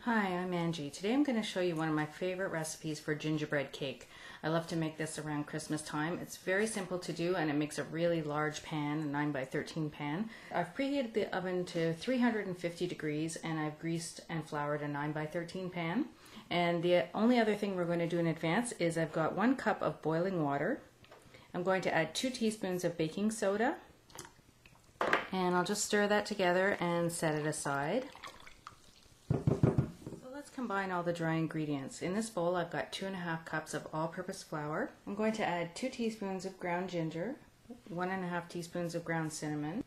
Hi, I'm Angie. Today I'm going to show you one of my favorite recipes for gingerbread cake. I love to make this around Christmas time. It's very simple to do and it makes a really large pan, a 9 by 13 pan. I've preheated the oven to 350 degrees and I've greased and floured a 9 by 13 pan. And the only other thing we're going to do in advance is I've got 1 cup of boiling water. I'm going to add 2 teaspoons of baking soda and I'll just stir that together and set it aside. Let's combine all the dry ingredients. In this bowl I've got 2.5 cups of all-purpose flour. I'm going to add 2 teaspoons of ground ginger, 1.5 teaspoons of ground cinnamon,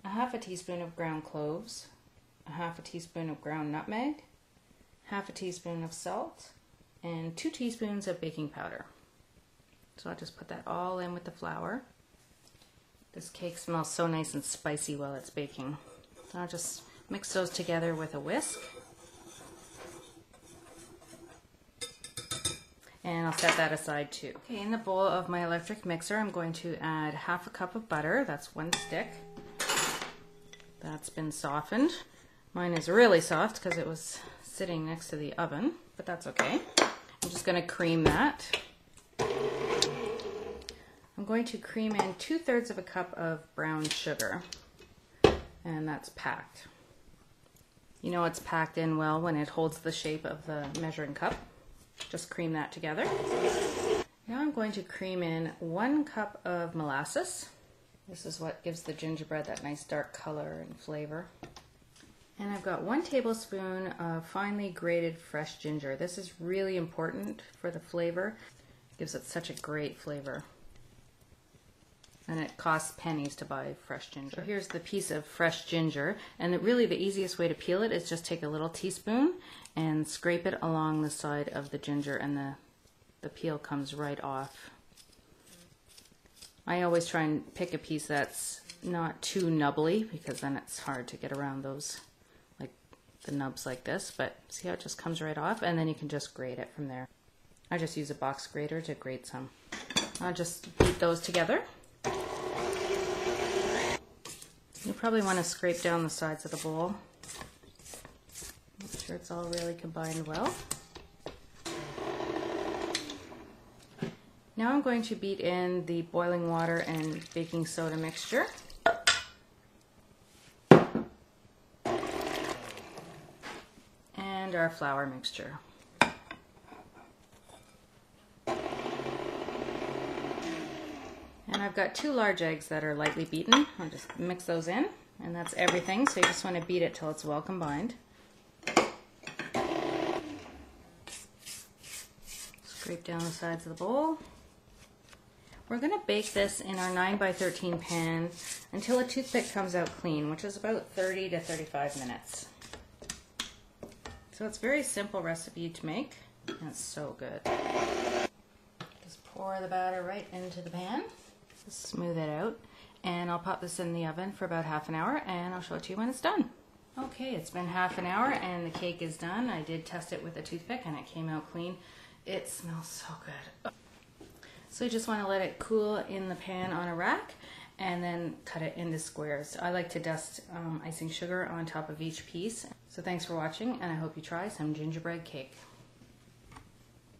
1/2 teaspoon of ground cloves, 1/2 teaspoon of ground nutmeg, 1/2 teaspoon of salt, and 2 teaspoons of baking powder. So I'll just put that all in with the flour. This cake smells so nice and spicy while it's baking. So I'll just mix those together with a whisk. And I'll set that aside too. Okay, in the bowl of my electric mixer, I'm going to add 1/2 cup of butter. That's 1 stick. That's been softened. Mine is really soft because it was sitting next to the oven, but that's okay. I'm just going to cream that. I'm going to cream in 2/3 of a cup of brown sugar, and that's packed. You know it's packed in well when it holds the shape of the measuring cup. Just cream that together. Now I'm going to cream in 1 cup of molasses. This is what gives the gingerbread that nice dark color and flavor. And I've got 1 tablespoon of finely grated fresh ginger. This is really important for the flavor. It gives it such a great flavor. And it costs pennies to buy fresh ginger. So here's the piece of fresh ginger, and really the easiest way to peel it is just take a little teaspoon and scrape it along the side of the ginger, and the peel comes right off. I always try and pick a piece that's not too nubbly, because then it's hard to get around those, like the nubs like this, but see how it just comes right off, and then you can just grate it from there. I just use a box grater to grate some. I'll just beat those together. You probably want to scrape down the sides of the bowl. Make sure it's all really combined well. Now I'm going to beat in the boiling water and baking soda mixture. And our flour mixture. And I've got 2 large eggs that are lightly beaten. I'll just mix those in, and that's everything. So you just want to beat it till it's well combined. Scrape down the sides of the bowl. We're going to bake this in our 9 by 13 pan until a toothpick comes out clean, which is about 30 to 35 minutes. So it's a very simple recipe to make, and it's so good. Just pour the batter right into the pan. Smooth it out, and I'll pop this in the oven for about ½ an hour, and I'll show it to you when it's done. Okay, it's been ½ an hour and the cake is done. I did test it with a toothpick and it came out clean. It smells so good. So you just want to let it cool in the pan on a rack and then cut it into squares. I like to dust icing sugar on top of each piece. So thanks for watching, and I hope you try some gingerbread cake.